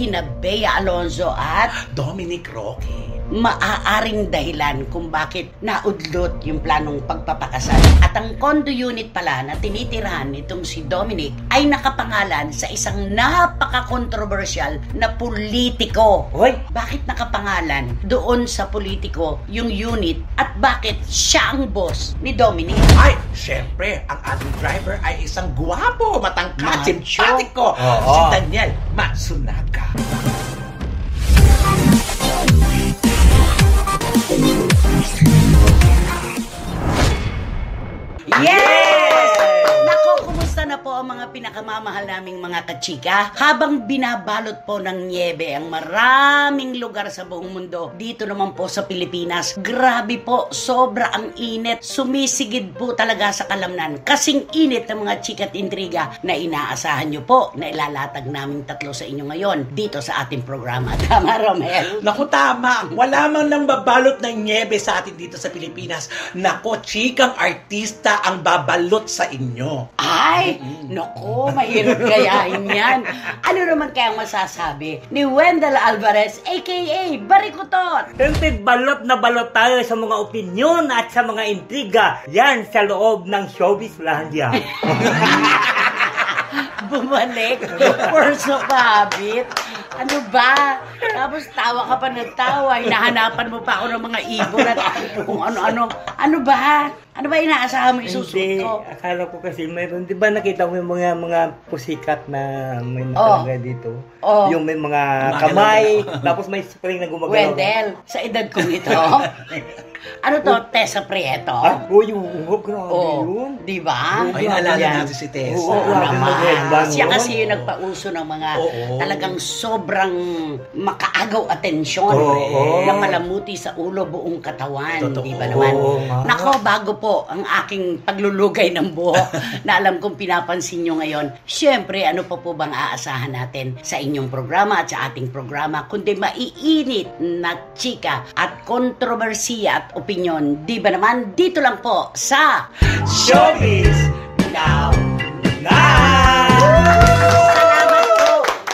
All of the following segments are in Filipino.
kina Bea Alonzo at Dominic Roque. Maaaring dahilan kung bakit naudlot yung planong pagpapakasal. At ang condo unit pala na tinitirahan nitong si Dominic ay nakapangalan sa isang napaka-controversial na politiko. Hoy! Bakit nakapangalan doon sa politiko yung unit at bakit siya ang boss ni Dominic? Ay, syempre, ang ating driver ay isang guwapo, matangkad, Macho. simpatiko, Oo. si Daniel Matsunaga. Yes! Nako, kumusta na po ang mga pinakamamahal naming mga kachika? Habang binabalot po ng niebe ang maraming lugar sa buong mundo, dito naman po sa Pilipinas, grabe po, sobra ang init. Sumisigid po talaga sa kalamnan. Kasing init ng mga chika't intriga na inaasahan nyo po na ilalatag naming tatlo sa inyo ngayon dito sa ating programa. Tama, Romel? Naku, tama. Wala man lang babalot ng niebe sa atin dito sa Pilipinas. Nako, chikang artista ang babalot sa inyo. Ay, naku, mahirap gayahin yan. Ano naman kayang masasabi ni Wendell Alvarez, a.k.a. Barikutot? Siyempre, balot na balot tayo sa mga opinyon at sa mga intriga. Yan sa loob ng Showbizlandia. Bumalik, force of habit. Ano ba? Tapos tawa ka pa ng tawa, hinahanapan mo pa ako ng mga ibon at kung ano-ano. Ano ba? Ano ba inaasahan mo isusunod Hindi, ko? akala ko kasi mayroon, di ba nakita mo yung mga pusikat na may nakalagay dito? Oh. Yung may mga kamay, tapos may spring na gumagalaw. Wendell, sa edad ko ito, ano to, Tessa Prieto? Ah, yung grabe yun. Di ba? Ay, naalala natin si Tessa. Oo grabe naman. mag-headbang, Siya no? kasi yung nagpauso ng mga Oo. talagang sobrang makaagaw atensyon Oo. na malamuti sa ulo buong katawan. Totoo. Di ba naman? Oo nga. Nako, bago po ang aking paglulugay ng buhok na alam kong pinapansin nyo ngayon, syempre, ano pa po bang aasahan natin sa inyong programa at sa ating programa, kundi maiinit na chika at kontrobersiya at opinyon. Di ba naman? Dito lang po sa Showbiz Now! Salamat po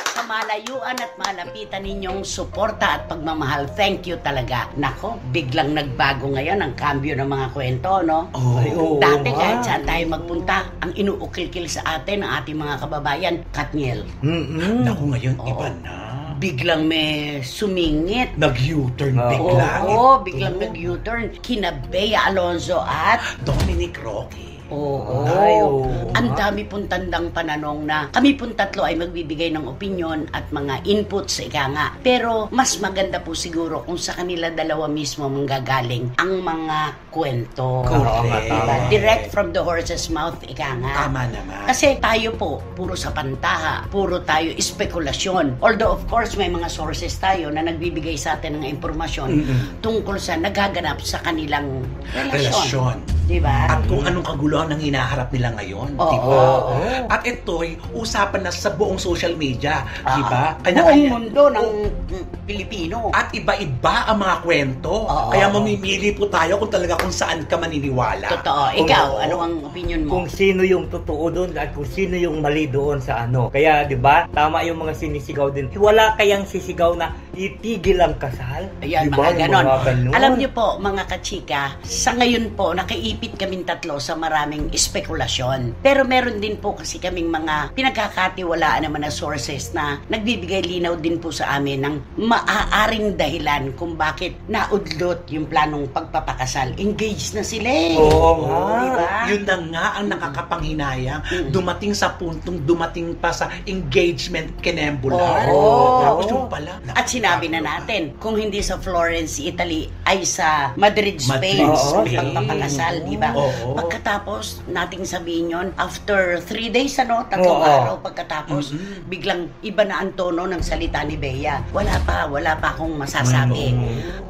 sa malayuan at malapitan ninyong suporta at pagmamahal. Thank you talaga. Nako, biglang nagbago ngayon ang kambyo ng mga kwento, no? Ay, oo Dati nga. kahit saan tayo magpunta, ang inuukil-kil sa atin ng ating mga kababayan, Katniel. Naku, ngayon, Oo. iba na. Biglang may sumingit. Nag-U-turn Oo. bigla. Oo, biglang nag-U-turn. Kina Bea Alonzo at Dominic Roque. Oo. Ay, oo. Ang dami pong tandang pananong na kami pong tatlo ay magbibigay ng opinion at mga inputs sa ika nga. Pero mas maganda po siguro kung sa kanila dalawa mismo manggagaling ang mga kwento. Correct. Diba? Direct from the horse's mouth, ika nga. Tama naman. Kasi tayo po, puro sa pantaha, puro tayo espekulasyon. Although of course may mga sources tayo na nagbibigay sa atin ng impormasyon tungkol sa nagaganap sa kanilang relasyon. Diba? At kung anong kaguluhan ang hinaharap nila ngayon, Oo. di ba? Oo. At ito'y usapan na sa buong social media, di ba? Buong mundo ng Pilipino. At iba-iba ang mga kwento. Oo. Kaya mamimili po tayo kung saan ka maniniwala. Totoo. Ikaw, Oo. ano ang opinion mo? Kung sino yung totoo doon at kung sino yung mali doon sa ano. Kaya, di ba, tama yung mga sinisigaw din. Wala kayang sisigaw na itigil ang kasal. Ayan, Di ba? mga Yung ganon. ganon. Alam niyo po, mga kachika, sa ngayon po, nakaipit kaming tatlo sa maraming espekulasyon. Pero meron din po kasi kaming mga pinagkakatiwalaan naman na sources na nagbibigay linaw din po sa amin ng maaaring dahilan kung bakit naudlot yung planong pagpapakasal. Engaged na sila eh. Oo nga. Diba? Yun na nga ang nakakapanghinayang. Dumating sa puntong dumating pa sa engagement kinembular. Oo. Tapos yung pala. At sinabi na natin, kung hindi sa Florence, Italy, ay sa Madrid, Spain, Madrid, ang Spain. pagpapakasal, di ba? Oo. Pagkatapos, nating sabihin yun, after 3 days, tatlong Oo. araw pagkatapos, biglang iba na ang tono ng salita ni Bea. Wala pa akong masasabi.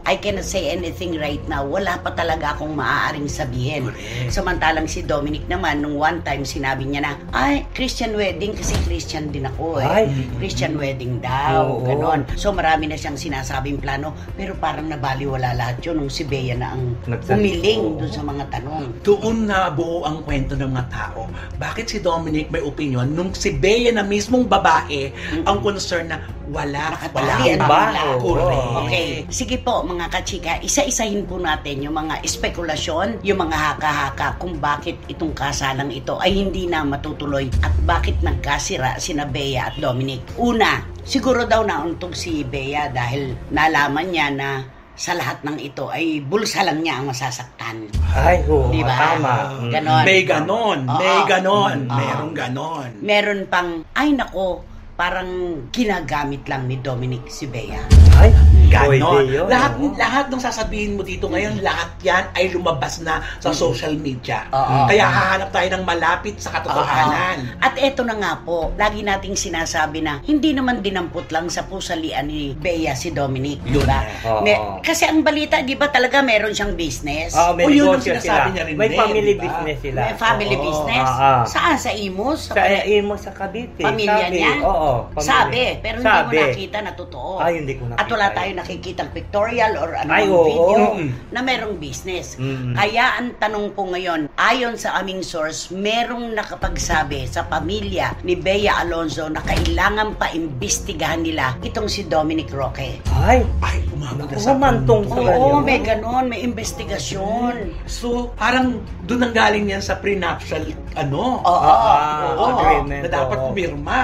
I cannot say anything right now. Wala pa talaga akong maaaring sabihin. Correct. Samantalang si Dominic naman, nung one time, sinabi niya na, ay, Christian wedding kasi Christian din ako eh. Ay. Christian wedding daw, Oo. ganon. So marami na siyang sinasabing plano, pero parang nabaliwala lahat yun nung si Bea na ang umiling dun sa mga tanong. Doon na buo ang kwento ng mga tao. Bakit si Dominic may opinion nung si Bea na mismong babae ang concern na Wala. Nakatali, ba? nila. Oo. Correct. Okay, sige po mga kachika, isa-isahin po natin yung mga espekulasyon, yung mga haka-haka kung bakit itong kasalang ito ay hindi na matutuloy at bakit nagkasira sina Bea at Dominic. Una, siguro daw nauntog si Bea dahil nalaman niya na sa lahat ng ito ay bulsa lang niya ang masasaktan. Ay, oo, Di ba? tama. Ganon. May ganon. May Oo. ganon. Oo. Merong ganon. Meron pang, ay nako, parang ginagamit lang ni Dominic si Bea. Ay, Ganon. pwede yun. Lahat ng sasabihin mo dito ngayon, lahat yan ay lumabas na sa social media. Oo. Kaya hahanap tayo ng malapit sa katotohanan. At eto na nga po, lagi nating sinasabi na hindi naman dinampot lang sa pusalian ni Bea si Dominic, di ba? Oo. Kasi ang balita, di ba talaga meron siyang business? Oh, may O, yun ang negosyo sinasabi sila. niya rin May din, family di ba? business sila. May family Oo. business? Ah. Saan? Sa Imus? Sa imo sa Cavite. Pamilya sabi. niya? Oo. pamilya. Sabi, pero hindi Sabi. mo nakita na totoo. Ay, hindi ko nakita At wala yun. tayong nakikitang pictorial or Ay, anong oo. video Mm. na merong business. Mm. Kaya ang tanong po ngayon, ayon sa aming source, merong nakapagsabi sa pamilya ni Bea Alonzo na kailangan pa imbestigahan nila itong si Dominic Roque. Ay, Ay, umabot na sa humantong sa Oo, ganyan. may ganon, may investigasyon. So, parang doon ang galing yan sa prenuptial, ano? Oo, Oo, agreement, na dapat oo. pumirma.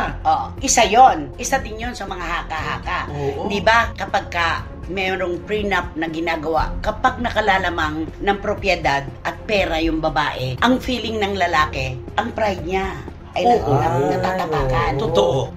Isa yon. Isa din yon sa mga haka-haka. Oo. Di ba? Kapag ka mayroong prenup na ginagawa, kapag nakalalamang ng propiedad at pera yung babae, ang feeling ng lalaki, ang pride niya ay Oo. natatapakan.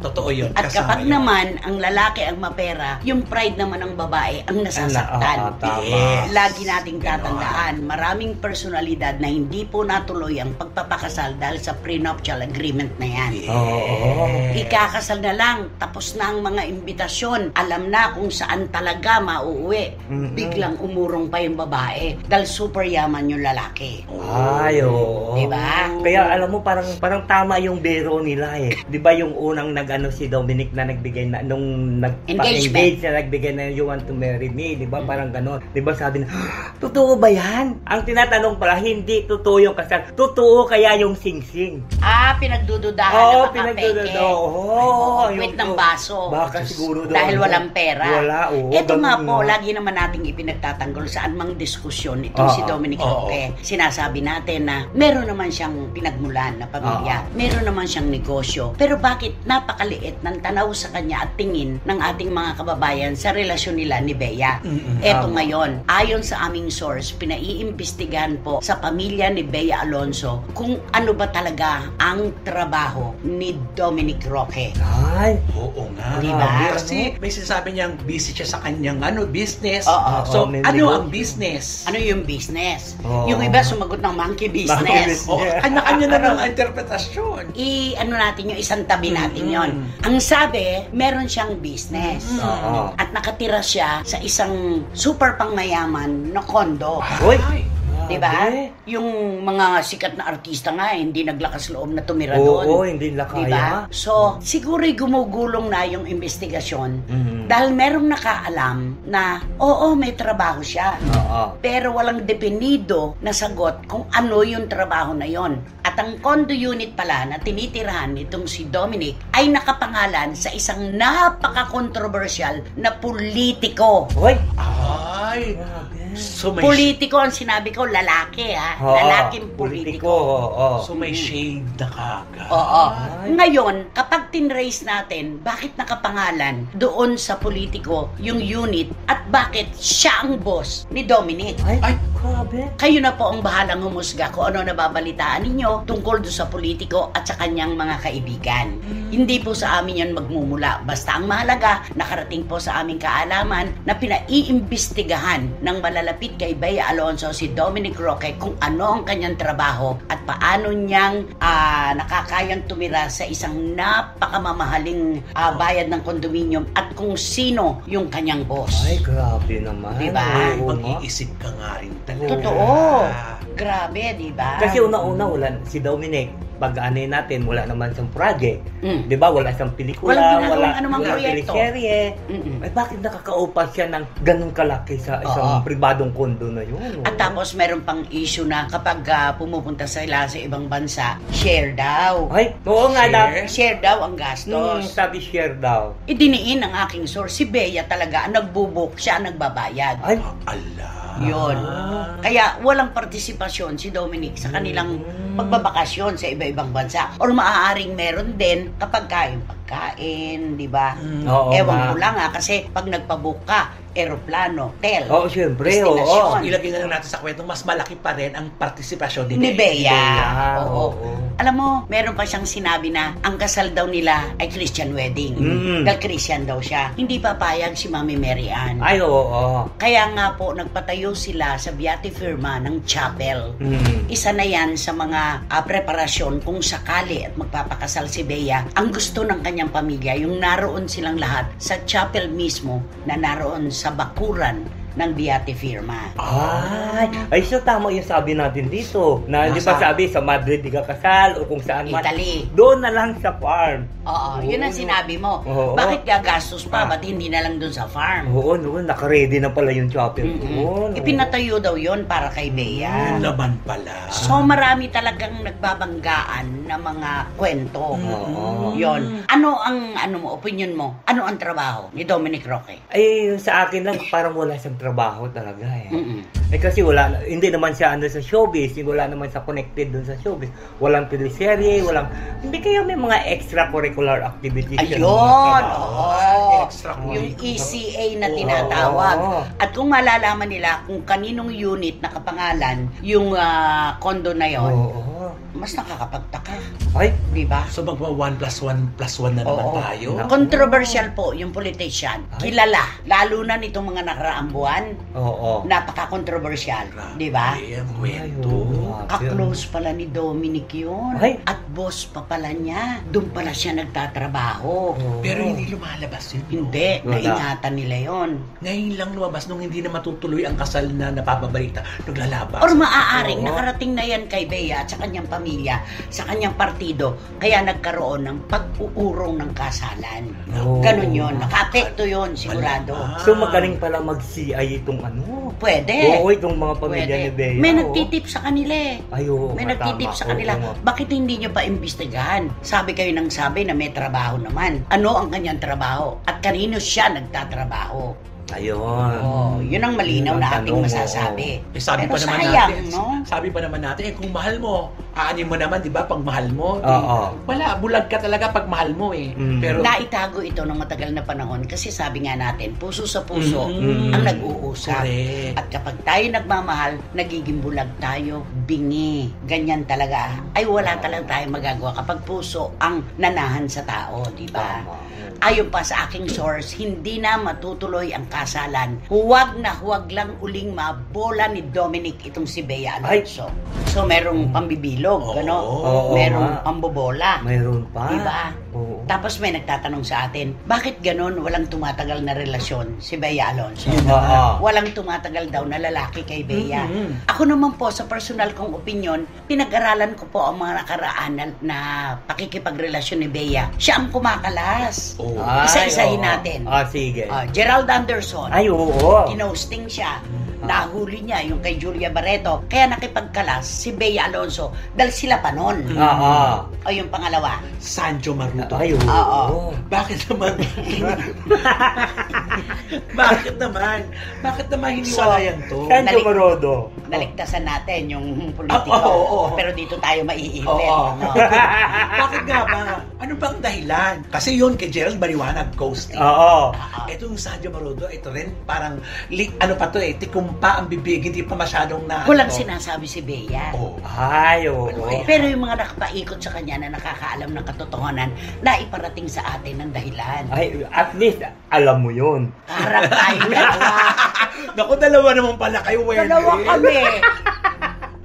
Totoo yun. At Kasama kapag yun. naman ang lalaki ang mapera, yung pride naman ng babae ang nasasaktan. Tama. Yes. Lagi nating tatandaan, maraming personalidad na hindi po natuloy ang pagpapakasal dahil sa prenuptial agreement na yan. Oo. Ikakasal na lang, tapos na ang mga imbitasyon, alam na kung saan talaga mauuwi. Mm-mm. Biglang umurong pa yung babae dahil super yaman yung lalaki. Ay, oo. Diba? Kaya alam mo, parang tama yung biro nila eh. Di ba yung unang nag-ano si Dominic na nagbigay na, nung nagpa-engage na nagbigay na you want to marry me, di ba? Parang ganon. Di ba sabi na, totoo ba yan? Ang tinatanong pala, hindi totoo yung kasal. Totoo kaya yung sing-sing. Pinagdududahan Oo, na baka pinagdududahan. peke. Oo, Wait yung- ng baso. Baka siguro doon. Dahil walang pera. Wala, oo. Ito nga ganun po, nga. lagi naman nating ipinagtatanggol saan mang diskusyon itong Oo. si Dominic Oo. Roque. Sinasabi natin na meron naman siyang pinagmulan na pamilya. Meron naman siyang negosyo. Pero bakit napakaliit ng tanaw sa kanya at tingin ng ating mga kababayan sa relasyon nila ni Bea? Mm-mm. Eto Tama. ngayon, ayon sa aming source, pinaiimbestigahan po sa pamilya ni Bea Alonzo kung ano ba talaga ang trabaho ni Dominic Roque. Ay, Oo nga. Di ba? Kasi may sinasabi niyang busy siya sa kanyang business. Oo. So, Oo, may ano negosyo. ang business? Ano yung business? Oo. Yung iba sumagot ng monkey Monkey business. business. Oh, kanya-kanya na ng interpretasyon. Ano natin yung isang tabi natin yon. Ang sabi, meron siyang business. Oo. At nakatira siya sa isang super pangmayaman na kondo. Uy! Ay. Di ba? Grabe. Yung mga sikat na artista nga, hindi naglakas loob na tumira Oo, doon. hindi nila kaya. Diba? So, siguro gumugulong na yung investigasyon Mhm. dahil merong nakaalam na, oo, may trabaho siya. Oo. Pero walang definido na sagot kung ano yung trabaho na yon. At ang condo unit pala na tinitirahan nitong si Dominic ay nakapangalan sa isang napaka-controversial na politiko. Uy! Ay. Grabe. So may Politiko ang sinabi ko, lalaki ha. Oo, Lalaking politiko. Oo. so may shade na kagad. Oo. Ay. Ngayon, kapag tinrace natin, bakit nakapangalan doon sa politiko yung unit at bakit siya ang boss ni Dominic? Ay, Ay. grabe. Kayo na po ang bahalang humusga kung ano nababalitaan ninyo tungkol doon sa politiko at sa kanyang mga kaibigan. Hindi po sa amin yan magmumula. Basta ang mahalaga, nakarating po sa aming kaalaman na pinaiimbestigahan ng malalapit kay Bea Alonzo si Dominic Roque kung ano ang kanyang trabaho at paano niyang nakakayang tumira sa isang napakamamahaling bayad ng kondominium at kung sino yung kanyang boss. Ay, grabe naman. Diba? Ay, Oo nga. mag-iisip ka nga rin talaga. Totoo. Grabe, di ba? Kasi una-una, si Dominic, pag-ano natin, wala naman siyang project. Mm. 'Di ba? Wala siyang pelikula, Walang ginagawang wala anumang proyekto. teleserye. Mm-mm. Ay, bakit nakakaupa siya ng ganung kalaki sa Oo. isang pribadong kondo na yun? At tapos meron pang issue na kapag pumupunta sila sa ibang bansa, share daw. Ay, oo nga Share? dapat. Share daw ang gastos. Sabi share daw. Idiniin ng aking source, si Bea talaga ang nagbubuk, siya ang nagbabayad. Ay, Ala. Yun. Kaya walang partisipasyon si Dominic sa kanilang pagbabakasyon sa iba-ibang bansa. Or maaaring meron din kapag kain pagkain, di ba? oo Ewan nga. ko lang kasi pag nagpabook ka, aeroplano, hotel, Oo, syempre, destinasyon. oo. Ilagay na lang natin sa kwento, mas malaki pa rin ang partisipasyon Ni Bea. Oo. oo. Alam mo, meron pa siyang sinabi na ang kasal daw nila ay Christian wedding. Dahil Christian daw siya. Hindi papayag si Mami Mary Ann. Ay, oo. Kaya nga po, nagpatayo sila sa Beati Firma ng chapel. Isa na yan sa mga preparasyon kung sakali at magpapakasal si Bea. Ang gusto ng kanyang pamilya, yung naroon silang lahat sa chapel mismo na naroon sa bakuran ng Beati Firma. Ay, so tama yung sabi natin dito. Na, di ba Nasa- sabi, sa Madrid di ka kasal o kung saan man. Italy. Doon na lang sa farm. Oo, yun ang sinabi mo. Oo. Bakit gagastos pa? Ba't hindi na lang dun sa farm? Oo, noon, naka-ready na pala yung chapel. Mm-mm. Ipinatayo daw yun para kay Bea. Yun naman pala. So marami talagang nagbabanggaan na mga kwento. Oo. Yon. Ano ang opinion mo? Ano ang trabaho ni Dominic Roque? Ay, sa akin lang, parang wala siyang trabaho talaga eh. Mm-mm. Eh kasi hindi naman siya sa showbiz, wala naman siya connected dun sa showbiz. Walang teleserye, hindi kaya may mga extracurricular activities. siya Ayun, ng mga trabaho. oo. Extra Yung ECA na Oo. tinatawag. Oo. At kung malalaman nila kung kaninong unit nakapangalan yung condo na yon, Oo. mas nakakapagtaka. Ay, Di ba? So magpa 1+1+1 na naman Oo. tayo. Controversial po yung politician. Ay. Kilala. Lalo na nitong mga nakaraang buwan. oo. Napaka-controversial. Di ba? Grabe ang kwento. oo. Ka-close pala ni Dominic yun. Ay. At boss pa pala niya. Doon pala siya nagtatrabaho. Oo. Pero hindi lumalabas yun. Hindi. Wala. Naingatan nila yon. Ngayon lang lumabas nung hindi na matutuloy ang kasal na napapabalita. Naglalabas. Or maaaring Oo. nakarating na yan kay Bea at sa kanyang pamilya, sa kanyang partido, kaya nagkaroon ng pag-uurong ng kasalan. Oo. Ganon yun. Nakaapekto yun, sigurado. Wala. So magaling pala mag-CI itong ano. Pwede. Oo, itong mga pamilya ni Bea. May oo. nagtitip sa kanila eh. Ay, oo, May nga, nagtitip tama. sa kanila. Oo, nga. Bakit hindi nyo pa imbestigahan? Sabi kayo ng sabi na may trabaho naman. Ano ang kanyang trabaho? At kanino siya nagtatrabaho? Ayun. Oh, yun ang malinaw Yun ang na ating tanong, masasabi. Eh, sabi Pero pa naman sayang, natin, no? sabi pa naman natin, kung mahal mo, aanin mo naman, di ba, pag mahal mo, di, Oo. wala, bulag ka talaga pag mahal mo eh. Mm. Pero, Naitago ito ng matagal na panahon kasi sabi nga natin, puso sa puso Mm. ang nag-uusap. correct. At kapag tayo nagmamahal, nagiging bulag tayo, bingi. Ganyan talaga. Ay wala talaga tayong magagawa kapag puso ang nanahan sa tao, di ba? Tama. Ayon pa sa aking source, hindi na matutuloy ang kasalan. Huwag na huwag lang uling mabola ni Dominic itong si Bea Alonso. So merong pambibilog, Oo. gano? Oo, Merong nga. pambobola. Mayroon pa. Diba? Oo. Tapos may nagtatanong sa atin, bakit ganon walang tumatagal na relasyon si Bea Alonso? Oo. Walang tumatagal daw na lalaki kay Bea. Mhm. Ako naman po, sa personal kong opinion, pinag-aralan ko po ang mga nakaraan na pakikipagrelasyon ni Bea. Siya ang kumakalas. Oh. Ay, Isa-isahin oo. natin. Sige. Gerald Anderson, Ay, oo. kinosting siya. Nahuli niya yung kay Julia Barreto. Kaya nakipagkalas si Bea Alonso dahil sila pa nun. Oo. O yung pangalawa. Sancho Maruto. Ay, oo. Oo. Bakit naman? Bakit naman? Bakit naman hiniwalayan to? Sancho Nalik- Morodo. Naligtasan natin yung politiko. Oo. Pero dito tayo maiipit. Oo. No? Bakit nga ba? Ano bang dahilan? Kasi yun kay Gerald Bariwanag, ghosting. Oo. Ito yung Sancho Maruto, ito rin parang, ano pa to eh, tikumpa ang bibig, hindi pa masyadong na... Walang ano. sinasabi si Bea. Oh. Ay, oo. Pero yung mga nakapaikot sa kanya na nakakaalam ng katotohanan na iparating sa atin ng dahilan. Ay, at least, alam mo yun. Harap tayo dalawa. Naku, dalawa naman pala kayo, Wendy. Dalawa kami.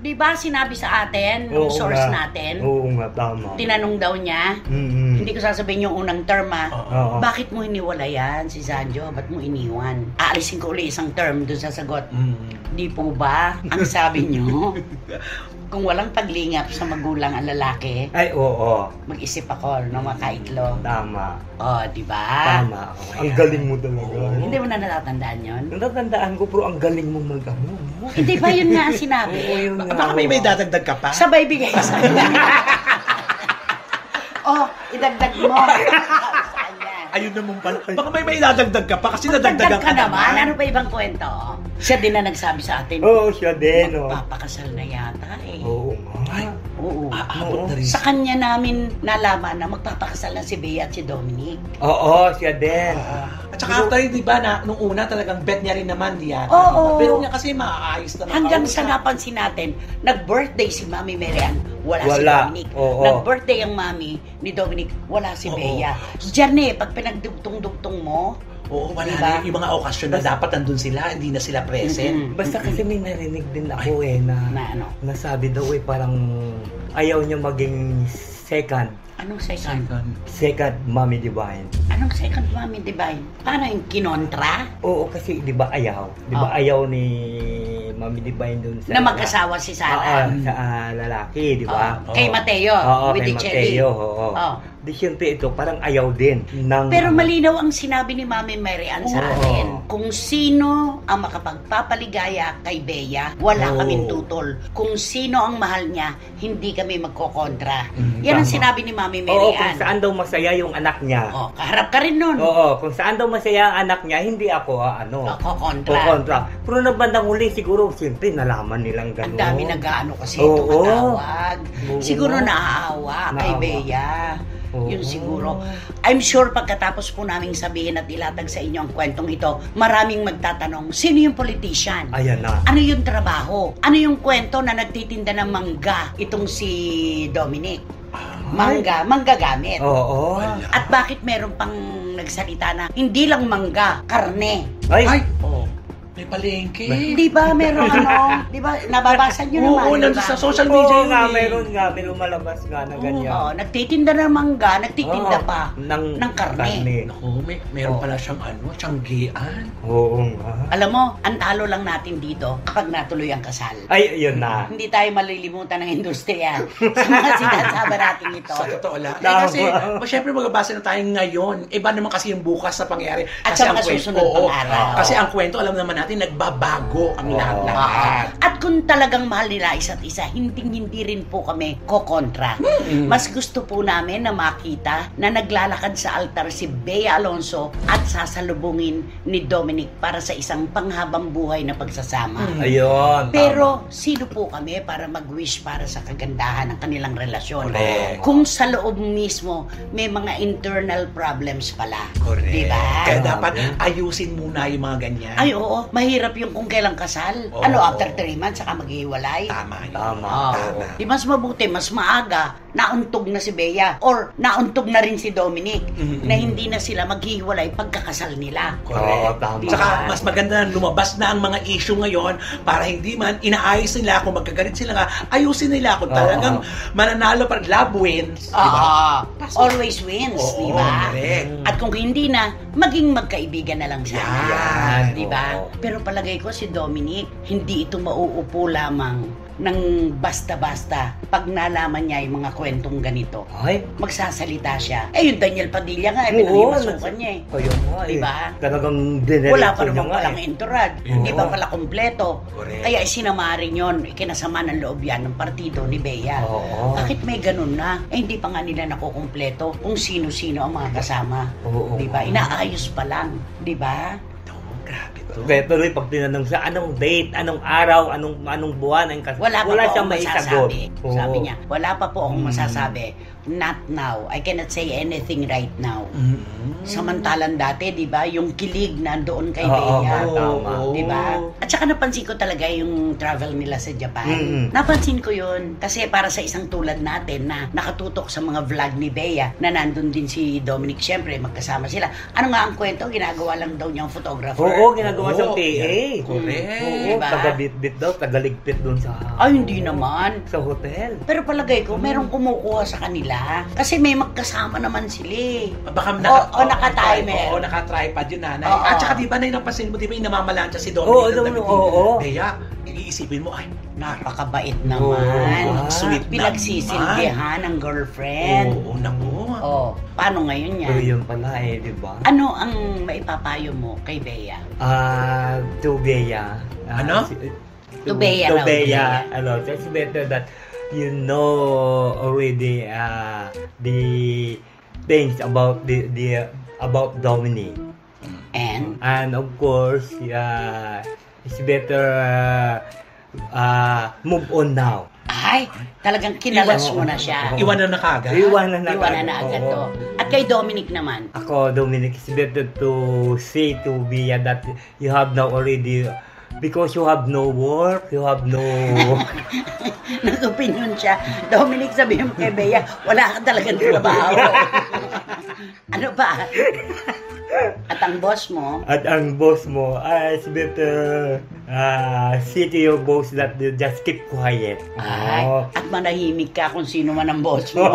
Di ba sinabi sa atin, yung Oo source nga. natin, Oo nga, tama. tinanong daw niya, Mm-mm. hindi ko sasabihin yung unang term Oo. bakit mo hiniwalayan si Sanjo? Ba't mo iniwan? Aalisin ko ulit isang term doon sa sagot. Mm. Di po ba? Ang sabi nyo, Kung walang paglingap sa magulang ang lalaki, Ay, oo. mag-isip ako na makaitlog. Tama. Oh, di ba? Tama. Ang galing mo talaga. Hindi mo na natatandaan yon? Natatandaan ko, pero ang galing mo mag-ano. Hindi ba yun nga ang sinabi? Oo, yun nga. Baka may dadagdag ka pa? Sabay bigay sa kanya. Oh, idagdag mo. Sa kanya. Ayun naman pala. Baka may dadagdag ka pa kasi nadagdagan Dagdag ka naman. Ano pa ibang kwento? Siya din na nagsabi sa atin. Oo, siya din. Oh. Magpapakasal na yata eh. Oo nga. Ay, Oo. aabot na rin. Sa kanya namin nalaman na magpapakasal na si Bea at si Dominic. Oo, siya din. At saka after, di ba, na, nung una talagang bet niya rin naman diyan. Oo. Pero niya kasi maaayos na. Hanggang sa napansin natin, nag-birthday si Mami Marian, wala si Wala. Dominic. Oo. Nag-birthday ang Mami ni Dominic, wala si Oo. Bea. Diyan eh, pag pinagdugtong-dugtong mo, Oo, wala Diba? na yung mga okasyon na dapat nandun sila, hindi na sila present. Mm-mm. Basta kasi may narinig din ako na na ano? nasabi daw parang ayaw niya maging second second Mommy Divine. Anong second Mami Divine? Paano yung kinontra? Oo, kasi di ba ayaw? Di ba Oh. ayaw ni Mommy Divine dun sa Na mag-asawa si Oo, Sarah. sa lalaki, di ba? Oh, kay Mateo, Oo, with kay the cherry. Mateo, oo. Oh. Di siyempre ito, parang ayaw din. Ng, Pero malinaw ang sinabi ni Mami Marian sa Oo. atin. Kung sino ang makapagpapaligaya kay Bea, wala Oo. kaming tutol. Kung sino ang mahal niya, hindi kami magkokontra. Mm, Yan ang tama. sinabi ni Mami Oo, kung Marian. saan daw masaya yung anak niya. Oh, kaharap ka rin nun. Oo, kung saan daw masaya ang anak niya, hindi ako, Kokontra. kokontra. Pero na bandang huli, siguro, siyempre, nalaman nilang gano'n. Ang dami nag-ano kasi Oo. tumatawag. Oo. Siguro naaawa kay Naawa. Bea. Oo. Yun siguro. I'm sure pagkatapos po naming sabihin at ilatag sa inyo ang kwentong ito, maraming magtatanong, sino yung politician? Ayan na. Ano yung trabaho? Ano yung kwento na nagtitinda ng mangga itong si Dominic? Mangga gamit. Oo. At bakit meron pang nagsalita na hindi lang mangga, karne? Ay, Oo. May palengke. Di ba meron ano? Di ba nababasa nyo naman? Oo, di nandun ba? sa social media oo yun nga, eh. meron nga, may lumalabas nga na ganyan. Oo, nagtitinda ng mangga, nagtitinda Oo, pa ng karne. Naku, meron Oo. pala siyang tiyanggian. Oo nga. Alam mo, ang talo lang natin dito kapag natuloy ang kasal. Ay, yun na. Hindi tayo malilimutan ng industriya sa mga sinasabi natin ito. Sa totoo lang. Tama. Kasi, syempre magabasa na tayo ngayon. Iba naman kasi yung bukas na pangyayari. At Kasi sa ang mga kwento- susunod pang oo. araw. Kasi ang kwento, alam naman natin, nagbabago ang Oo. lahat-lahat. At kung talagang mahal nila isa't isa, hindi rin po kami kokontra. Mas gusto po namin na makita na naglalakad sa altar si Bea Alonso at sasalubungin ni Dominic para sa isang panghabang buhay na pagsasama. Ayun. Pero sino po kami para mag-wish para sa kagandahan ng kanilang relasyon? Correct. Kung sa loob mismo may mga internal problems pala. Correct. Diba? Kaya dapat ayusin muna yung mga ganyan. Ay oo, mahirap yung kung kailang kasal. Oo. Ano, after 3 months saka maghiwalay? Tama yun. Tama. Oh, Oo. di mas mabuti, mas maaga, nauntog na si Bea or nauntog na rin si Dominic Mhm. na hindi na sila maghiwalay pagkakasal nila. Correct. Oo, tama. Tsaka mas maganda na lumabas na ang mga issue ngayon para hindi man inaayos nila kung magkagalit sila nga, ayusin nila kung Oo. talagang mananalo para love wins. Di ba? Always wins, Oo, di ba? correct. At kung hindi na, maging magkaibigan na lang sana. Yan, Di ba? oo. Pero palagay ko si Dominic, hindi ito mauupo lamang ng basta-basta pag nalaman niya yung mga kwentong ganito. Ay, Magsasalita siya. Eh, yung Daniel Padilla nga, Oo, pinahimasukan niya eh. ayun nga eh. Diba? Talagang dinerecho Wala pa niya naman nga palang eh. entourage. Hindi pa pala kompleto. Correct. Kaya isinama rin yun. Ikinasama ng loob yan ng partido ni Bea. Oo. Bakit may ganun na? Eh, hindi pa nga nila nakukumpleto kung sino-sino ang mga kasama. Oo. Diba? Inaayos pa lang. Diba? Oo, grabe to. Kaya tuloy pag tinanong sa anong date, anong araw, anong buwan, ang Wala pa po siyang akong maisagot. masasabi. Oo. Sabi niya, wala pa po akong masasabi. Not now. I cannot say anything right now. Samantalang dati, di ba, yung kilig nandoon kay Oo, Bea. tama. Di ba? At saka napansin ko talaga yung travel nila sa Japan. Mm-mm. Napansin ko yun. Kasi para sa isang tulad natin na nakatutok sa mga vlog ni Bea, na nandun din si Dominic, syempre, magkasama sila. Ano nga ang kwento? Ginagawa lang daw niyang photographer. Oo, ginagawa siyang Oo, PA. yan. Correct. Oo, Diba? taga-bit-bit daw, taga-ligpit doon sa Ay, hindi naman. sa hotel. Pero palagay ko, merong kumukuha sa kanila sila. Kasi may magkasama naman sila eh. Baka naka-timer. Oo, naka-tripod yun, nanay. Oo. At saka di ba, napasin mo, di ba yung namamalansya si Oo, Dominic? oo. Kaya, iisipin mo, ay, Napakabait naman. Oo. Sweet Pinagsisilbihan ng girlfriend. Oo, naku. Paano ngayon yan? So, yun pala di ba? Ano ang maipapayo mo kay Bea? To Bea. Ano? To Bea raw, To Bea. Bea. It's better that you know already the things about the about Dominic. And Of course, it's better move on now. ay, talagang kinalas mo na siya. Iwanan na kagad. Iwanan na agad to. At kay Dominic naman, Ako, Dominic, it's better to say to Bea that you have now already, because you have no work, you have no... nag-opinion siya. Dominic, sabihin mo kay Bea, wala ka talagang trabaho. Ano ba? At ang boss mo, At ang boss mo, it's better say to your boss that you just keep quiet. ay, Oo. at manahimik ka kung sino man ang boss mo.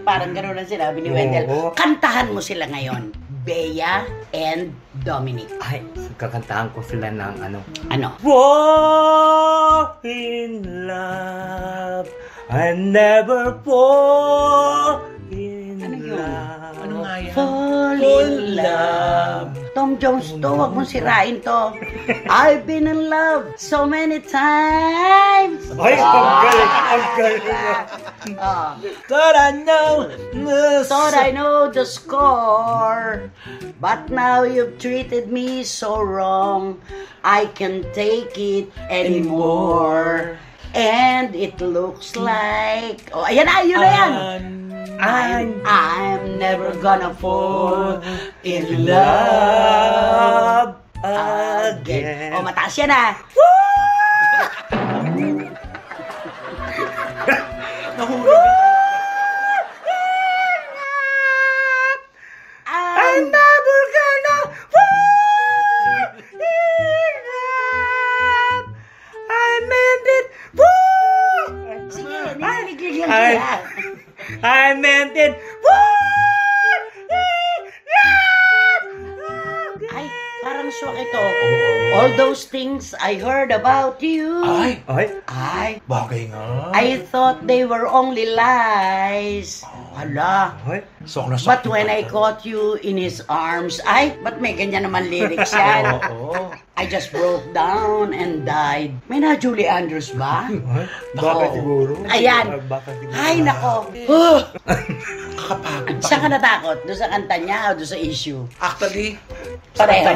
Parang gano'n ang sinabi ni Wendell. Oo. Kantahan mo sila ngayon. Bea and Dominic. Ay, kakantahan ko sila ng ano. Ano? Fall in love, I never fall in Ano yun? love. Ano nga yan? Fall in love. Tom Jones to, wag mong sirain to. I've been in love so many times. Ay, ang galing, ang galing. Ah. Thought I know. Thought I know the score, but now you've treated me so wrong. I can't take it anymore. And it looks like... Oh, ayan na, yun na yan. I'm never gonna fall in love again. Oh, mataas yan ah. Nahulog. I'm never gonna fall in love. I meant it. Sige, nililig lang Ay. siya. I meant it. Ay, parang swak ito. All those things I heard about you. Ay, Ay, bagay nga. I thought they were only lies. Hala. Sok na sok. But when I caught you in his arms, ay, ba't may ganyan naman lyrics yan? Oo. I just broke down and died. May na Julie Andrews ba? Baka Oo. siguro. Ayan. Baka siguro. Ay, nako. Kakapagod. Saan ka natakot? Doon sa kanta niya o doon sa issue? Actually, Pareho.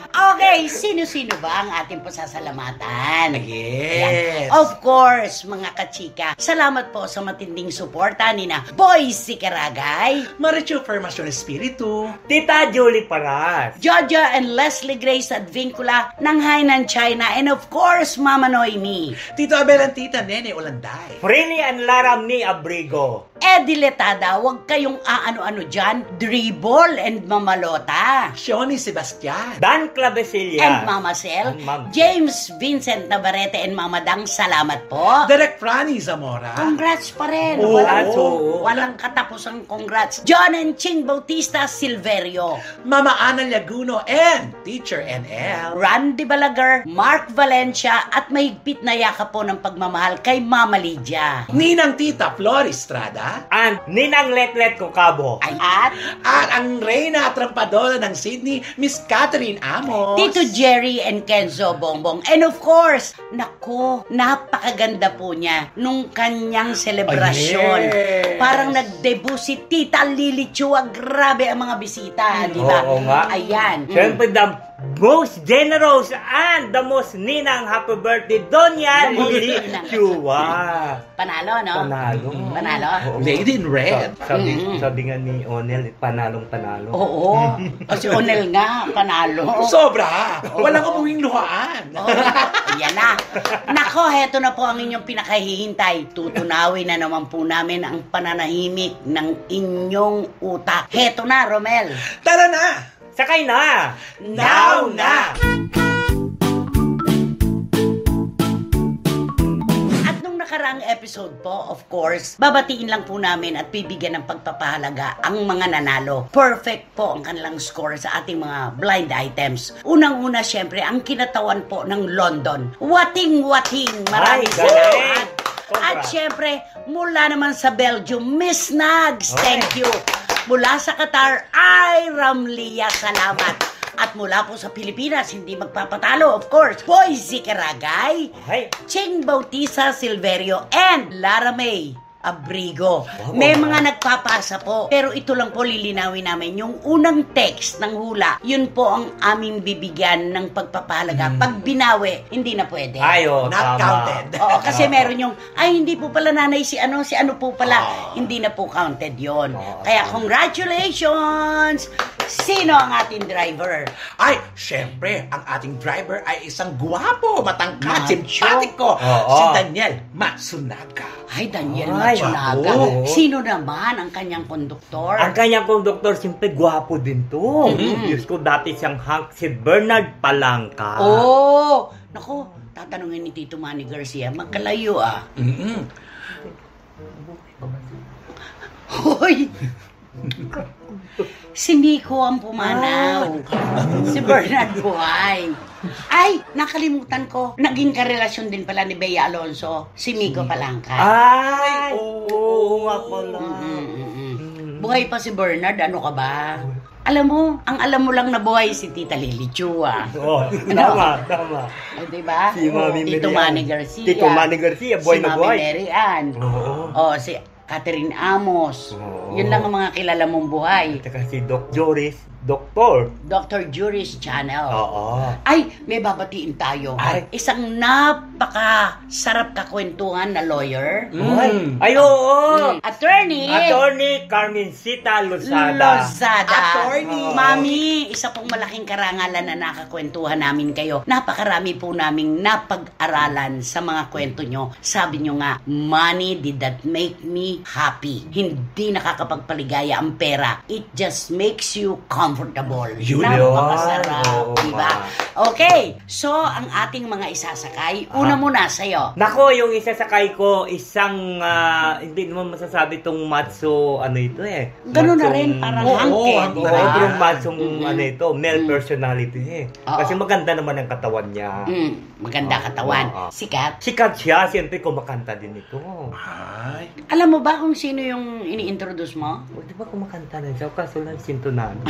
Okay, sino-sino ba ang ating pasasalamatan? yes. Of course, mga kachika, salamat po sa matinding suporta ni na Boy Sikaragay, Marichu Formacion Espiritu. Tita Julie Paras. Jojo and Leslie Grace Advincula ng Hainan, China, and of course, Mama Noemi, Tito Abel and Tita Nene Olanday. Frini and Laram ni Abrigo. Eddie Letada, huwag kayong aano-ano dyan, dribble and mamalota. Shoni Sebastian. Dan Clavecilla. And Mama Sel, And Mama. James Vincent Navarrete and Mama Dang, salamat po. Derek Franny Zamora. Congrats pa rin. Oo. Walang katapusang congrats. John and Ching Bautista Silverio, Mama Ana Laguno and Teacher NL. Randy Balaguer, Mark Valencia, at mahigpit na yaka po ng pagmamahal kay Mama Lydia. Ninang Tita Flor Estrada. And Ninang Letlet Kokabo. Ay, at At ang Reyna Trampadora ng Sydney, Miss Catherine Amos. Tito Jerry and Kenzo Bongbong. And of course, naku, napakaganda po niya nung kanyang selebrasyon. Oh, yes. Parang nag-debut si Tita Lily Chua. Grabe ang mga bisita, di ba? Oo nga. Ayan. Siyempre, the most generous and the most ninang happy birthday, Doña The most Lily ninang. Chua. Panalo, no? Panalo. Panalo? Oo. Lady in Red. Sabi nga ni Onel, panalong-panalo. Oo. Kasi Onel nga, panalo. Sobra. Walang umuwing luhaan. Oh, yan na. Nako, heto na po ang inyong pinakahihintay. Tutunawin na naman po namin ang pananahimik ng inyong utak. Heto na, Romel. Tara na. Sakay na! Now na. At nung nakaraang episode po, of course, babatiin lang po namin at bibigyan ng pagpapahalaga ang mga nanalo. Perfect po ang kanilang score sa ating mga blind items. Unang-una, syempre, ang kinatawan po ng London. Wating-wating. Maraming Ay, salamat. Sobra. At syempre, mula naman sa Belgium, Miss Nags, thank you. Mula sa Qatar, ay Ramlia, salamat. At mula po sa Pilipinas, hindi magpapatalo, of course, Boise Caragay, Ay. Ching Bautista Silverio, and Lara May Abrigo. May mga nagpapasa po. Pero ito lang po lilinawin namin. Yung unang text ng hula, yun po ang aming bibigyan ng pagpapahalaga. Pag binawi, hindi na pwede. Ayo, Not tama. counted. Oo, kasi meron yung, ay, hindi po pala nanay si ano po pala. Hindi na po counted yon. Kaya congratulations! Sino ang ating driver? Ay, syempre, ang ating driver ay isang guwapo, matangkad, Macho. simpatiko, Oo. si Daniel Matsunaga. Ay, Daniel Ay, Matsunaga. wow. Sino naman ang kanyang konduktor? Ang kanyang konduktor, siyempre, gwapo din to. Diyos ko, dati siyang hunk, si Bernard Palangka. Oh! Naku, tatanungin ni Tito Manny Garcia, magkalayo ah. Mm-mm. Hoy! Si Nico ang pumanaw. Si Bernard buhay. Ay, nakalimutan ko. Naging karelasyon din pala ni Bea Alonso, si Nico Palangka. Ay, oo. oo nga pala. Buhay pa si Bernard, ano ka ba? Alam mo, ang alam mo lang na buhay si Tita Lily Chua. Oo, tama, tama. O, diba? Si Mami Tito Mary Ann. Manny Garcia. Tito Manny Garcia, buhay si na Mami buhay. Mary Ann. Oo. O, si Catherine Amos. Oo. Yun lang ang mga kilala mong buhay. At saka si Doc Joris, Doktor. Dr. Juris Channel. Oo. Ay, may babatiin tayo. Ay. Isang napaka-sarap kakwentuhan na lawyer. Ay, oo. Attorney. Attorney Carmencita Lozada. Lozada. Attorney. Mami, isa pong malaking karangalan na nakakwentuhan namin kayo. Napakarami po naming napag-aralan sa mga kwento nyo. Sabi nyo nga, money did that make me happy. Hindi nakakapagpaligaya ang pera. It just makes you comfortable. Yun Napakasarap, yun. Oo, diba? Okay, so ang ating mga isasakay, una muna sa'yo. Nako, yung isasakay ko, isang, hindi naman masasabi itong macho, ano ito eh. Ganun na Machong- rin, parang Oo, hangkin, hangkin. diba? Oo, pero machong, ano ito, male personality eh. Oo. Kasi maganda naman ang katawan niya. Maganda katawan. Oo. Sikat. Sikat siya, siyempre kumakanta din ito. Ay. Alam mo ba kung sino yung ini-introduce mo? O, di ba kumakanta na siya? Kaso lang sintonado.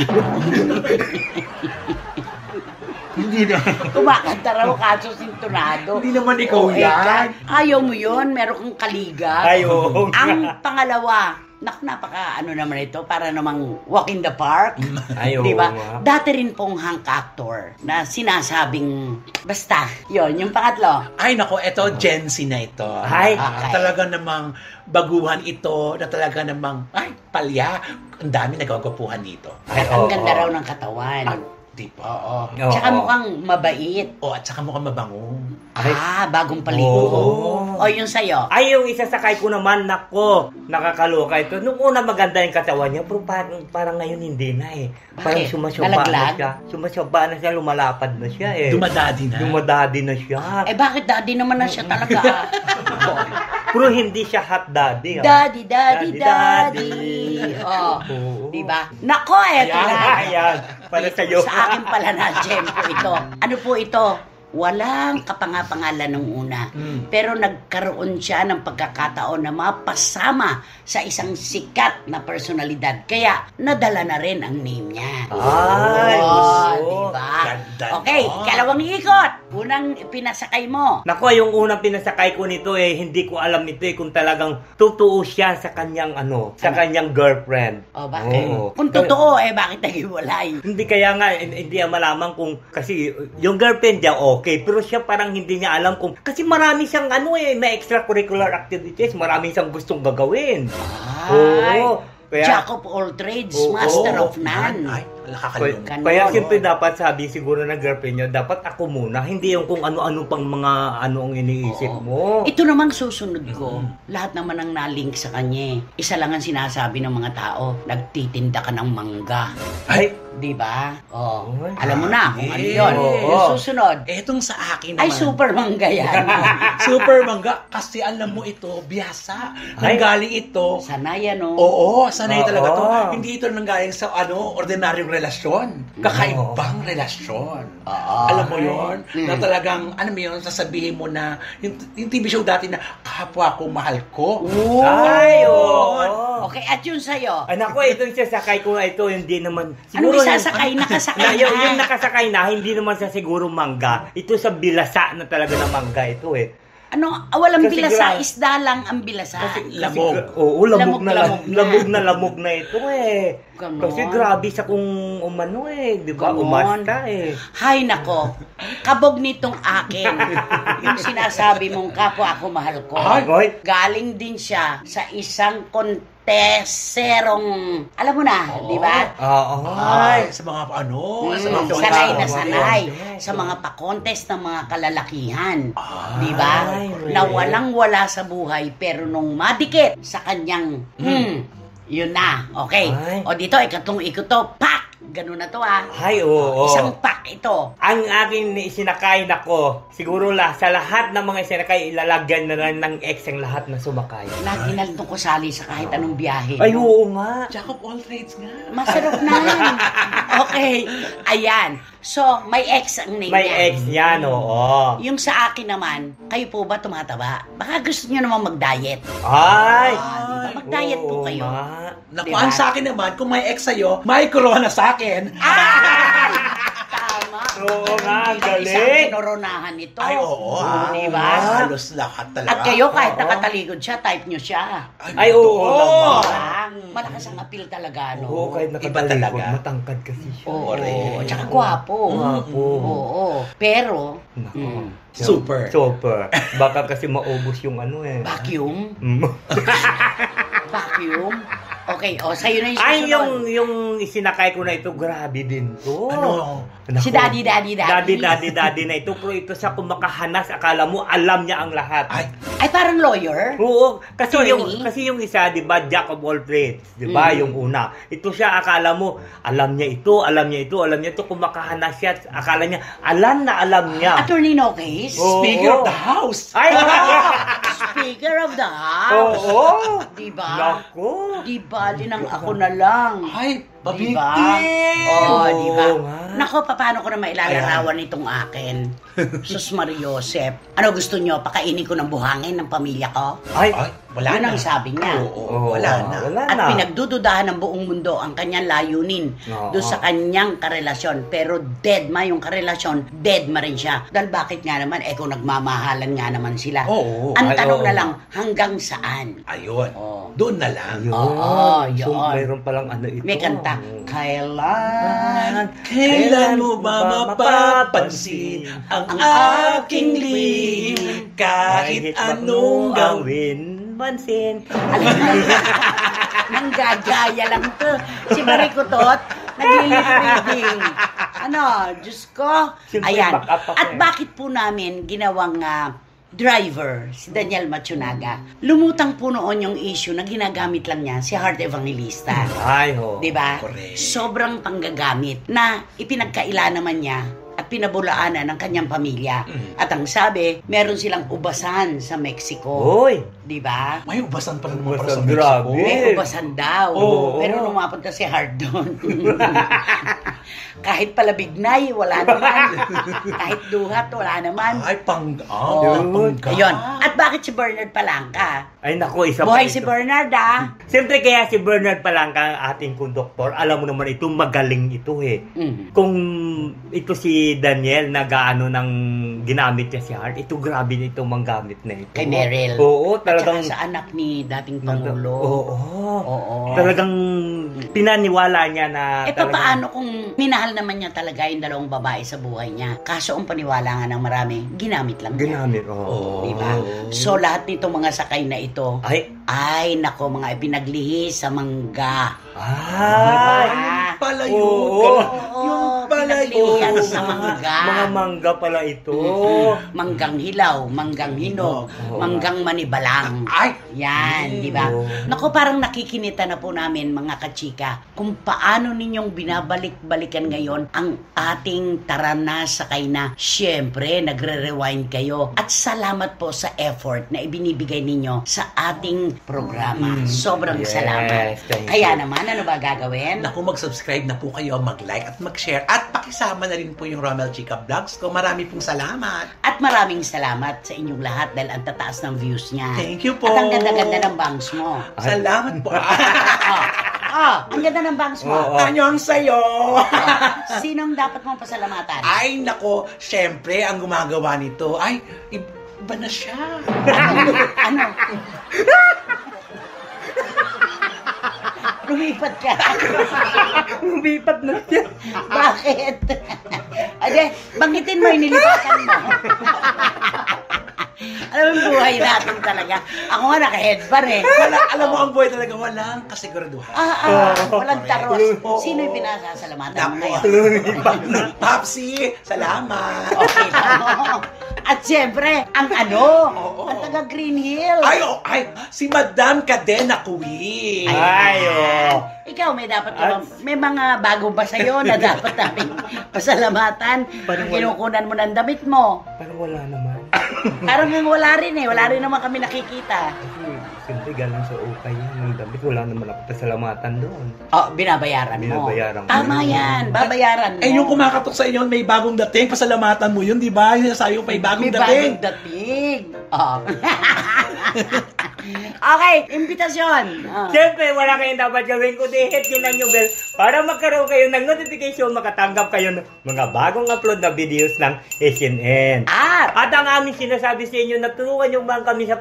Hindi na. Kumakanta raw kaso sintonado. Hindi naman ikaw Oo, yan. Ayaw mo yun, meron kang kaliga. Ay, oo. Ang pangalawa, napaka ano naman ito, para namang walk in the park. Ay, oo Diba? nga. Dati rin pong hunk actor na sinasabing, basta, yon yung pangatlo. Ay, nako, eto, Gen Z na ito. Ay. Okay. Talaga namang baguhan ito, na talaga namang, ay, palya. Ang dami nagagapuhan dito. Ay, Ang oo. ganda raw ng katawan. Ah, di ba? Oo. Oo. Tsaka mukhang mabait. O, at saka mukhang mabango. Ay. Bagong paligo. Oo. O, yung sa'yo. Ay, yung isasakay ko naman, nako, nakakaloka ito. Nung una maganda yung katawan niya, pero parang ngayon hindi na eh. Parang Bakit? sumasyaba na Nalaglag? siya. Sumasyaba na siya, lumalapad na siya eh. Dumadadi na. Dumadadi na siya. Eh, bakit daddy naman na siya talaga? Pero hindi siya hot daddy. ah. Daddy, daddy, Daddy, daddy. Oh. Oo. Diba? Nako, eto Ayan, na. ayan. Para sa'yo. Sa akin pala na gem po ito. Ano po ito? Walang kapangapangalan nung una. Pero nagkaroon siya ng pagkakataon na mapasama sa isang sikat na personalidad. Kaya nadala na rin ang name niya. Ay, gusto. diba? Ganda Okay, nun. ikalawang ikot. Unang pinasakay mo. Nako, yung unang pinasakay ko nito eh, hindi ko alam ito eh kung talagang totoo siya sa kanyang sa kanyang girlfriend. O, bakit? Oo. Kung totoo, bakit naghiwalay? Hindi kaya nga, hindi niya malaman kung, kasi yung girlfriend niya okay, pero siya parang hindi niya alam kung, kasi marami siyang may extracurricular activities, marami siyang gustong gagawin. Ay, Oo. Kaya, Jack of all trades, Oo, master of none. Ay, nakakalungkot. Ganon. Kaya siyempre dapat sabi siguro ng girlfriend nyo, dapat ako muna, hindi yung kung ano-ano pang mga ano ang iniisip mo. Ito namang susunod ko, lahat naman ang nalink sa kanya. Isa lang ang sinasabi ng mga tao, nagtitinda ka ng mangga. Ay, Di ba? Oh, Ay, alam mo na kung ano yun. Oo. Yung susunod, etong sa akin naman. ay super mangga yan. Super mangga. Kasi alam mo ito, biyasa. Nanggaling ito. Sanayan, no? Oo, sanay Oo. talaga to. Hindi ito nanggaling sa ordinaryong relasyon. Kakaibang relasyon. Alam mo yon na talagang, alam mo yun, sasabihin mo na, yung TV show dati na, kapwa ko, mahal ko. Ay, oo. Okay, at yun sa'yo. Anak ko, itong sasakay ko, ito hindi naman... Anong isasakay? Nakasakay na. Yung nakasakay na, hindi naman sa siguro mangga. Ito sa bilasa na talaga na mangga ito eh. Ano, walang Kasi bilasa, gra- isda lang ang bilasa. Lamog. Oo, lamog Lamog na. lamog na ito eh. Ganon. Kasi grabe sa kung umano eh, di ba? Ganon. Umasta eh. Hay nako, kabog nitong akin. Yung sinasabi mong kapwa ako mahal ko. Ay. Galing din siya sa isang konteserong, alam mo na, di ba? Oo. Ay, sa mga ano, sa mga Sanay na contest. sanay Contest. sa mga pa-contest ng mga kalalakihan. Di ba? Ay, Na really? walang-wala sa buhay pero nung madikit sa kanyang, yun na. Okay. Ay. O dito, ikato, pak! Ganun na to Ay, oo. Isang pak ito. Ang aking isinakay nako, siguro sa lahat ng mga isinakay, ilalagyan na lang ng ex ang lahat na sumakay. Lagi na itong kusali sa kahit anong biyahe. Ay, oo nga. Jack of all trades nga. Masarap na. Okay. Ayan. So, may ex ang name May niya. ex yan, oo. Yung sa akin naman, kayo po ba tumataba? Baka gusto niyo naman mag-diet. Ay! Diba? Mag-diet po Oo kayo. nga. Naku, Diba? ang sa akin naman, kung may ex sa'yo, may corona sa akin. Ay! Tama. Oo nga, ang Isang galing. kinoronahan ito. Ay, oo. Diba? Halos lahat talaga. At kayo, kahit Oo. nakataligod siya, type nyo siya. Ay, oo naman. Diba? Malakas ang appeal talaga, no? Oo, kahit Iba nakatalikod, talaga. matangkad kasi siya. Oo. Correct. Tsaka gwapo. Gwapo. Oo. Pero, Nako. Super. Super. Baka kasi maubos yung ano eh. vacuum? Mm. Vacuum? Okay, o, sa'yo na yung Ay, susunod. yung isinakay ko na ito, grabe din to. Ano? Naku. Si Daddy Daddy na ito. Pero ito sa kumakahanas, akala mo alam niya ang lahat. Ay, parang lawyer? Oo, kasi Attorney? yung isa, 'di ba, Jack of all trades, 'di ba, yung una. Ito siya akala mo alam niya ito, kumakahanas siya, akala niya alam niya. Attorney no case? Oo. Speaker of the house. Ay, Speaker of the House. oo. Diba? Nako. Di bali nang ako na lang. Ay, Diba? pabigti. Oh, Oo di ba? nga. Nako, paano ko na mailalarawan itong akin? Sus Mariosep. Ano gusto nyo? Pakainin ko ng buhangin ng pamilya ko? Ay, Ay, wala Yun na. ang sabi niya. Oo, wala na. Wala At na. pinagdududahan ng buong mundo ang kanyang layunin Oo. doon sa kanyang karelasyon. Pero dead ma yung karelasyon, dead ma rin siya. Dahil bakit nga naman, kung nagmamahalan nga naman sila. Oo. Ang Ay, tanong oo. na lang, hanggang saan? Ayun. Oh. Doon na lang. Yun. Oo, So, yun. mayroon palang ano ito. May kanta, Kailan mo ba mapapansin ang aking lihim kahit anong gawin? Pansin. Nanggagaya lang to. Si Maricotot, naglilip-reading. Ano, Diyos ko. Siyempre, Ayan. back up ako At eh. bakit po namin ginawang driver, si Daniel Matsunaga, lumutang po noon yung issue na ginagamit lang niya si Heart Evangelista. Ay, ho. Di ba? Correct. Sobrang panggagamit na ipinagkaila naman niya at pinabulaanan ng kanyang pamilya. At ang sabi, meron silang ubasan sa Mexico. Hoy. Di ba? May ubasan pa naman para Ubasan, sa Mexico. grabe. May ubasan daw. Oo. Pero nung mapunta si Hard doon, kahit palabignay, wala naman. Kahit duhat, wala naman. Ay, Oo. pangga. Ayun. At bakit si Bernard Palangka? Ay, naku, isa Buhay pa si ito. Bernard, ah. Siyempre, kaya si Bernard Palangka, ang ating konduktor, alam mo naman ito, magaling ito eh. Mm. Kung ito si Daniel, nag-ano ng ginamit niya si Hart, ito grabe na itong manggamit na ito. Kay Meryl. Oo, At talagang... saka sa anak ni dating Pangulo. Oo. Oo. Talagang pinaniwala niya na... Paano kung minahal naman niya talaga yung dalawang babae sa buhay niya? Kaso ang paniwala nga ng marami, ginamit lang niya. Ginamit, oo. Diba? So lahat nitong mga sakay na ito, Ay, ay nako, mga ipinaglihi sa mangga. ay, Diba? pala yun. Oo. Yun pala pinaglihan yun. sa mangga. Mga mangga pala ito. Manggang hilaw, manggang hinog, Oo. manggang manibalang. Ay! Yan, di ba? Oo. Naku, parang nakikinita na po namin, mga kachika, kung paano ninyong binabalik-balikan ngayon ang ating Tarana Sakay Na. Siyempre, nagre-rewind kayo. At salamat po sa effort na ibinibigay ninyo sa ating programa. Sobrang Yes, salamat. thank Kaya you. naman, ano ba gagawin? Naku, mag-subscribe na po kayo, mag-like at mag-share. At pakisama na rin po yung Romel Chica Vlogs ko. Marami pong salamat. At maraming salamat sa inyong lahat dahil ang tataas ng views niya. Thank you po. At ang ganda-ganda ng bangs mo. Salamat po. Ang ganda ng bangs mo. Oo. Anyong sa'yo. Sinong dapat mong pasalamatan? Ay, nako, syempre, ang gumagawa nito, ay, iba na siya. Ano? Lumipat ka. Lumipat na siya. Bakit? Ade, banggitin mo, inilipatan mo. Alam mo yung buhay natin talaga. Ako nga naka-headband eh. Alam mo, ang buhay talaga, walang kasiguraduhan. Walang taros. Sino yung pinasasalamatan mo ngayon? Papsi, salamat. Okay lang. At siyempre, ang Oo. ang taga Green Hill. Ay, si Madam Cadena Kuwi. Ay, oh. Ikaw, may mga bago ba sa'yo na dapat namin pasalamatan? Parang wala. Kinukunan mo ng damit mo. Parang wala naman. Parang wala rin eh. Wala rin naman kami nakikita. Kasi, siyempre, galing sa ukay yan. Ng damit, wala naman ako pasalamatan doon. Oh, binabayaran mo. Binabayaran ko. Tama yan. Babayaran mo. Eh, yung kumakatok sa inyo, may bagong dating, pasalamatan mo yun, di ba? Yung sasayo, may bagong May dating. bagong dating. Oh. Okay, imbitasyon. Siyempre, wala kayong dapat gawin kundi hit yun ang new bell para magkaroon kayo ng notification, makatanggap kayo ng mga bagong upload na videos ng SNN. At ang aming sinasabi sa inyo, natulungan yung mga kami sa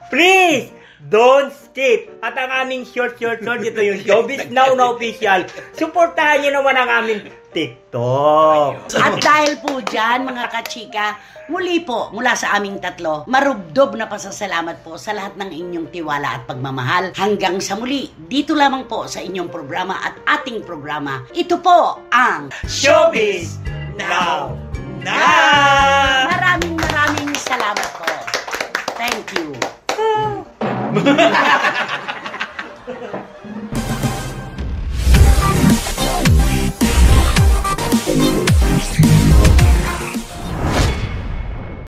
please, don't skip. At ang aming short, ito yung Showbiz Now na official. Suportahan nyo naman ang aming TikTok. At dahil po dyan, mga kachika, muli po, mula sa aming tatlo, marubdob na pasasalamat po sa lahat ng inyong tiwala at pagmamahal. Hanggang sa muli, dito lamang po sa inyong programa at ating programa. Ito po ang Showbiz Now na! Maraming salamat po. Thank you.